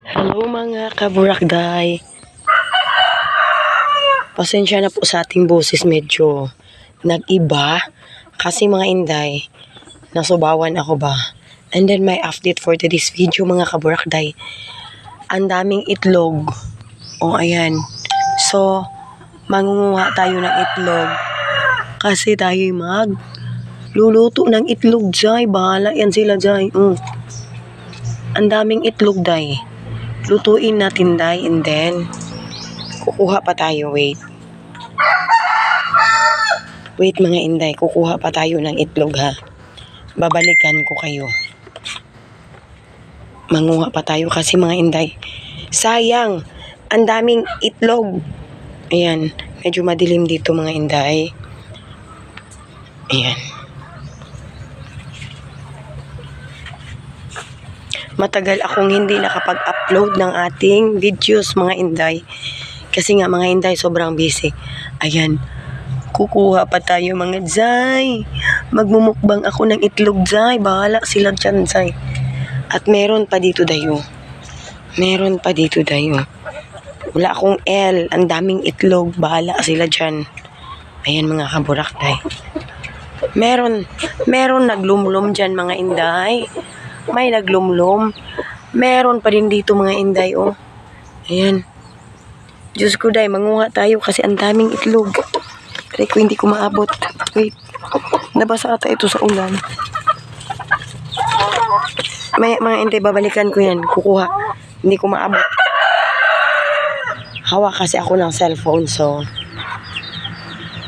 Hello mga kaburakday. Pasensya na po sa ating boses, medyo nag-iba kasi mga inday, nasubawan ako ba. And then my update for today's video mga kaburakday. Ang daming itlog. O ayan. So, mangunguha tayo ng itlog kasi tayo luluto ng itlog, Jai. Bahala yan sila, Jai. Ang daming itlog, Day. Lutuin natin, Day, and then kukuha pa tayo. Wait mga inday, kukuha pa tayo ng itlog, ha. Babalikan ko kayo. Manguha pa tayo kasi mga inday, sayang, ang daming itlog. Ayan, medyo madilim dito mga inday. Ayan, matagal akong hindi nakapag-upload ng ating videos mga inday. Kasi nga mga inday, sobrang busy. Ayan, kukuha pa tayo mga Jai. Magmumukbang ako ng itlog, Jai. Bahala sila dyan, Jai. At meron pa dito, Dayo. Meron pa dito, Dayo. Wala akong L. Ang daming itlog. Bahala sila dyan. Ayan mga kaburakday. Meron naglumlum dyan mga inday. May naglumlum. Meron pa din dito mga inday, oh. Ayan. Diyos ko, Day, manguha tayo kasi ang daming itlog. Pero ko hindi ko maabot. Wait. Nabasa ata ito sa ulan. May mga inday, babalikan ko yan. Kukuha. Hindi ko maabot. Hawak kasi ako ng cellphone, so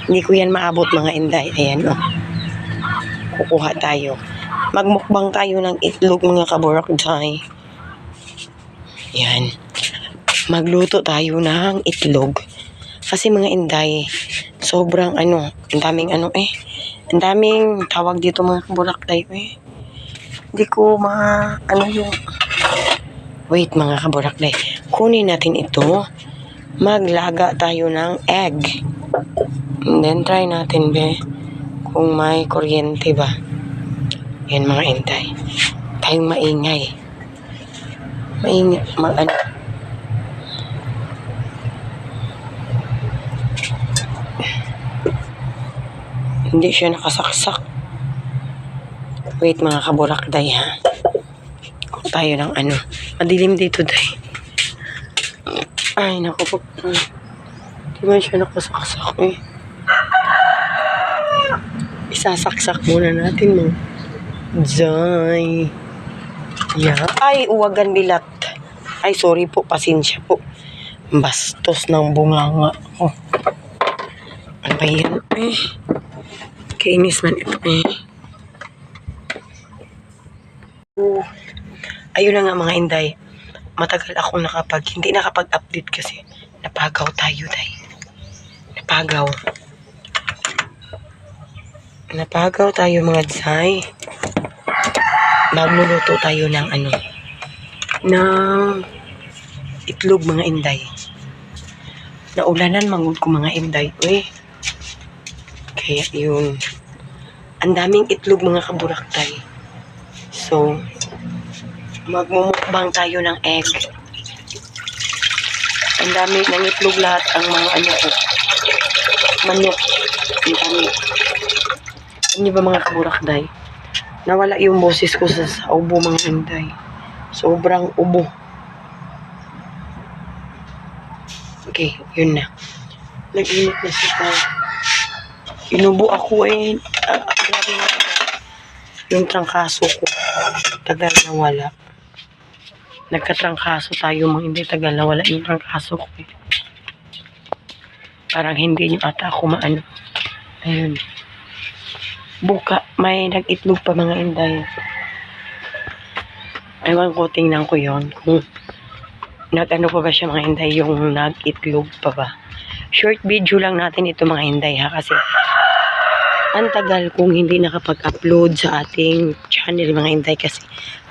hindi ko yan maabot mga inday. Ayan, oh. Kukuha tayo. Magmukbang tayo ng itlog mga kaburakday. Yan. Magluto tayo ng itlog. Kasi mga inday, sobrang ang daming ang daming tawag dito mga kaburakday, eh. Hindi ko yung wait mga kaburakday. Kunin natin ito. Maglaga tayo ng egg. And then try natin, kung may kuryente ba. Yan mga inday. Tayong maingay. Hindi siya nakasaksak. Wait mga kaburakday, ha. Kung tayo ng madilim dito, Day. Ay, naku po. Di ba siya nakasaksak, eh. Isasaksak muna natin, mo. Jai. Yeah. Ay, uwagan bilat. Ay, sorry po. Pasensya po. Bastos ng bunganga. Oh. Ano ba yan, eh? Kainis man ito, eh. Ayun na nga mga inday. Matagal akong hindi nakapag-update kasi napagaw tayo, Day. Napagaw tayo mga Jai. Magluluto tayo ng ng itlog mga inday. Naulanan mangod ko mga inday, eh. Kaya yun, ang daming itlog mga kaburakday. So, magmumukbang tayo ng egg. Ang dami ng itlog lahat, ang mga manok. Ang dami. Ano ba mga kaburakday? Nawala yung boses ko sa ubo mga inday. Sobrang ubo. Okay, yun na. Nag-init na siya. Inubo ako, eh. Grabe na. Yung trangkaso ko. Tagal na wala. Nagkatrangkaso tayo mga hindi. Tagal na wala yung trangkaso ko, eh. Parang hindi nyo ata ako Ayun. Buka. May nag-itlog pa mga inday. Ewan ko, tingnan ko yun. Kung pa ba siya mga inday, yung nag-itlog pa ba. Short video lang natin ito mga inday, ha. Kasi ang tagal kong hindi nakapag-upload sa ating channel mga inday kasi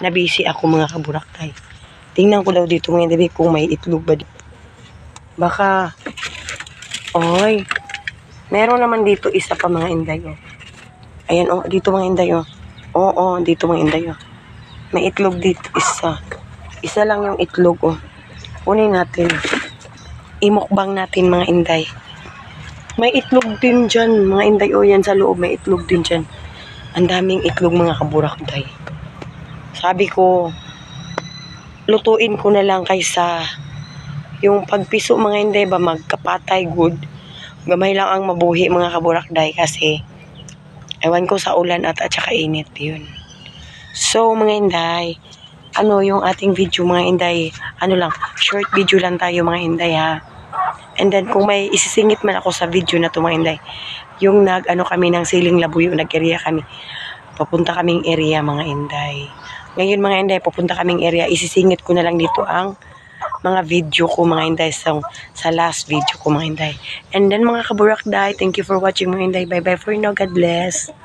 nabisi ako mga kaburakday. Tingnan ko daw dito mga inday kung may itlog ba dito. Baka, oy, meron naman dito isa pa mga inday, oh. Ayan, oh, dito mga inday, oh. Oo, dito mga inday, oh. May itlog dito isa. Isa lang yung itlog, oh. Kunin natin. Imukbang natin, mga inday. May itlog din dyan, mga inday. O, yan sa loob, may itlog din dyan. Ang daming itlog, mga kaburakday. Sabi ko, lutuin ko na lang kaysa yung pagpiso, mga inday ba, magkapatay good. Gamay lang ang mabuhi, mga kaburakday, kasi ewan ko sa ulan at saka init yun. So, mga inday, yung ating video, mga inday, lang, short video lang tayo, mga inday, ha. And then, kung may isisingit man ako sa video na to, mga inday, yung kami ng Siling Labuyo, nag-area kami. Papunta kaming area, mga inday. Ngayon, mga inday, papunta kaming area, isisingit ko na lang dito ang mga video ko, mga inday, sa last video ko, mga inday. And then, mga kaburakday, thank you for watching, mga inday. Bye-bye for now. God bless.